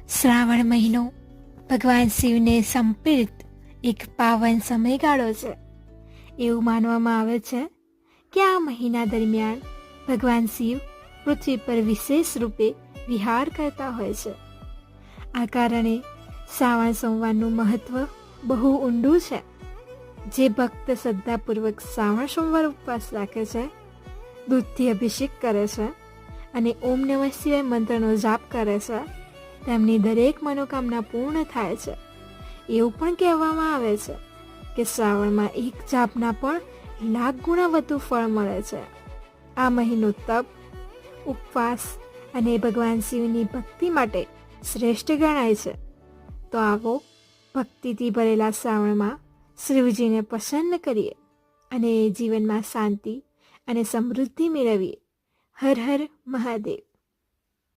શ્રાવણ મહિનો ભગવાન શિવને સમર્પિત એક પાવન સમયગાળો છે. એવું માનવામાં આવે છે કે આ મહિના દરમિયાન ભગવાન શિવ પૃથ્વી પર વિશેષ રૂપે વિહાર કરતા હોય છે. આ કારણે શ્રાવણ સોમવારનું મહત્વ બહુ ઊંડું છે. જે ભક્ત શ્રદ્ધાપૂર્વક શ્રાવણ સોમવાર ઉપવાસ રાખે છે, દૂધથી અભિષેક કરે છે અને ઓમ નમઃ શિવાય મંત્રનો જાપ કરે છે, તેમની દરેક મનોકામના પૂર્ણ થાય છે. એવું પણ કહેવામાં આવે છે કે શ્રાવણમાં એક જાપના પણ લાખ ગુણા વધુ ફળ મળે છે. આ મહિનો તપ, ઉપવાસ અને ભગવાન શિવની ભક્તિ માટે શ્રેષ્ઠ ગણાય છે. તો આવો ભક્તિથી ભરેલા શ્રાવણમાં શિવજીને પ્રસન્ન કરીએ અને જીવનમાં શાંતિ અને સમૃદ્ધિ મેળવીએ. હર હર મહાદેવ.